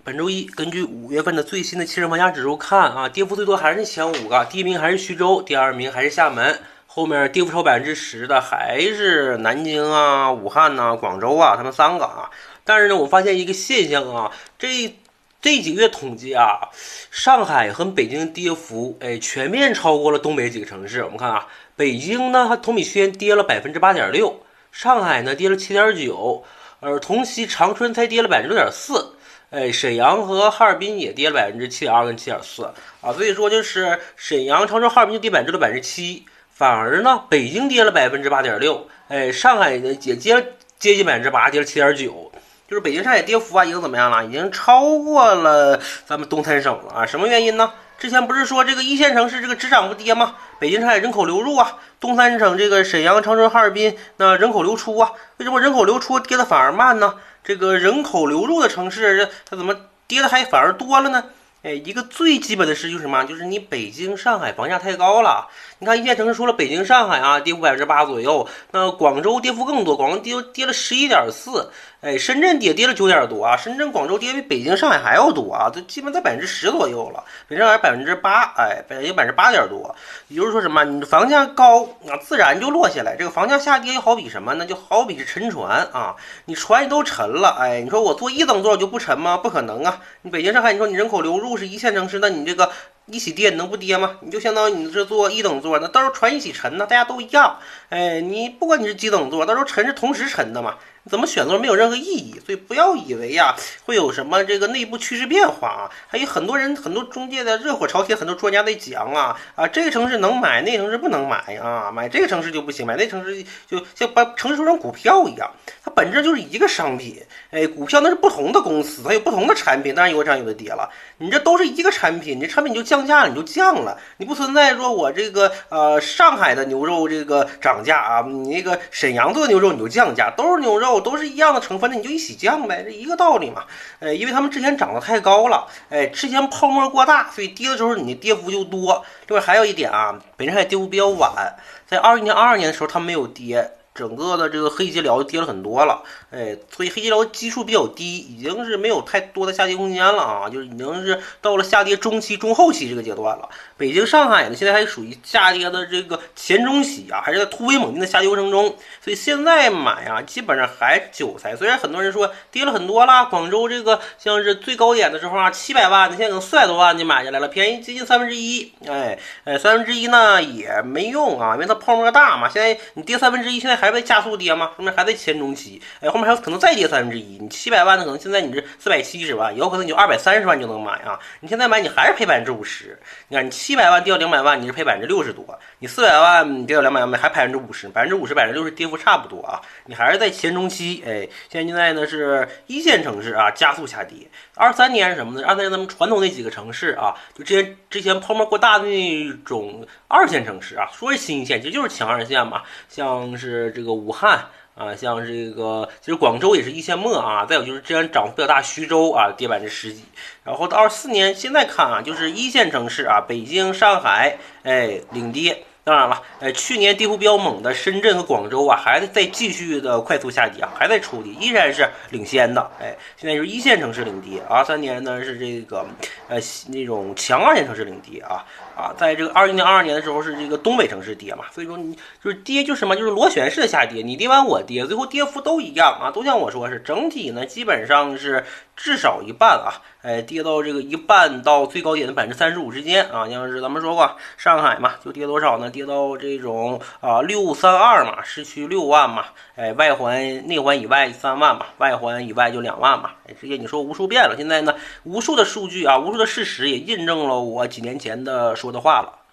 本周一，根据5月份的最新的汽车房价指数看啊，跌幅最多还是前5个，第一名还是徐州，第二名还是厦门，后面跌幅超10%的还是南京啊、武汉呐、广州啊，他们3个啊。但是呢，我发现一个现象啊，这几个月统计啊，上海和北京跌幅全面超过了东北几个城市。我们看啊，北京呢，它同比去年跌了8.6%，上海呢跌了7.9%，而同期长春才跌了6.4%。沈阳和哈尔滨也跌了7.2%跟7.4%啊，所以说就是沈阳、长春、哈尔滨就跌7%，反而呢，北京跌了8.6%，上海呢也接近8%，跌了7.9%，就是北京、上海跌幅啊，已经怎么样了？已经超过了咱们东三省了啊！什么原因呢？之前不是说这个一线城市这个只涨不跌吗？北京、上海人口流入啊，东三省这个沈阳、长春、哈尔滨那人口流出啊，为什么人口流出跌的反而慢呢？这个人口流入的城市，它怎么跌的还反而多了呢？一个最基本的事就是什么？就是你北京、上海房价太高了。你看一线城市除了北京、上海啊，跌幅8%左右，那广州跌幅更多，广州跌了11.4%，深圳跌了9点多啊，深圳、广州跌比北京、上海还要多啊，都基本在10%左右了，北京、上海8%，北京8%点多。也就是说什么？你房价高啊，自然就落下来。这个房价下跌就好比什么呢？就好比是沉船啊，你船都沉了，你说我坐一等座就不沉吗？不可能啊！你北京、上海，你说你人口流入是一线城市，那你这个一起跌，你能不跌吗？你就相当于你是坐一等座，那到时候船一起沉呢，大家都一样。你不管你是几等座，到时候沉是同时沉的嘛。怎么选座没有任何意义，所以不要以为呀会有什么这个内部趋势变化啊。还有很多人、很多中介的热火朝天，很多专家在讲啊，这个城市能买，那个城市不能买啊，买这个城市就不行，买那城市就像把城市说成股票一样，它本质就是一个商品。股票那是不同的公司，它有不同的产品，当然有的涨有的跌了。你这都是一个产品，你这产品就降价了，你就降了，你不存在说我这个上海的牛肉这个涨价啊，你那个沈阳做的牛肉你就降价，都是牛肉。都是一样的成分的，你就一起降呗，这一个道理嘛。因为他们之前涨得太高了，之前泡沫过大，所以跌的时候你的跌幅就多。另外还有一点啊，北京还跌幅比较晚，在21年、22年的时候它没有跌。整个的这个黑吉辽跌了很多了，所以黑吉辽基数比较低，已经是没有太多的下跌空间了啊，就是已经是到了下跌中期、中后期这个阶段了。北京、上海呢，现在还属于下跌的这个前中期啊，还是在突飞猛进的下跌过程中，所以现在买啊，基本上还是韭菜。虽然很多人说跌了很多啦，广州这个像是最高点的时候啊，700万，你现在可能400多万就买下来了，便宜接近1/3，1/3呢也没用啊，因为它泡沫大嘛。现在你跌1/3，现在还在加速跌吗？后面还在前中期，后面还有可能再跌1/3。你700万的可能现在你是470万，有可能你就230万就能买啊。你现在买你还是赔50%。你看你700万跌到200万，你是赔60%多；你400万跌到200万，还50%，50%、60%跌幅差不多啊。你还是在前中期，现在呢是一线城市啊加速下跌。23年是什么呢？23年咱们传统那几个城市啊，就之前泡沫过大的那种2线城市啊，说是新一线，其实就是强2线嘛，像是这个武汉啊，像这个其实广州也是一线末啊，再有就是之前涨幅比较大，徐州啊跌10%几，然后到24年现在看啊，就是一线城市啊，北京、上海领跌。当然了，去年跌幅比较猛的深圳和广州啊，还在继续的快速下跌啊，还在抽底，依然是领先的。现在就是一线城市领跌，23年呢是这个那种强2线城市领跌啊，在这个21年、22年的时候是这个东北城市跌嘛，所以说你就是跌就是什么，就是螺旋式的下跌，你跌完我跌，最后跌幅都一样啊，都像我说是整体呢基本上是至少一半啊，跌到这个一半到最高点的35%之间啊，像是咱们说过上海嘛，就跌多少呢？跌到这种632嘛，市区6万嘛，外环内环以外3万嘛，外环以外就2万嘛，这些你说无数遍了。现在呢，无数的数据啊，无数的事实也印证了我几年前的说的话了。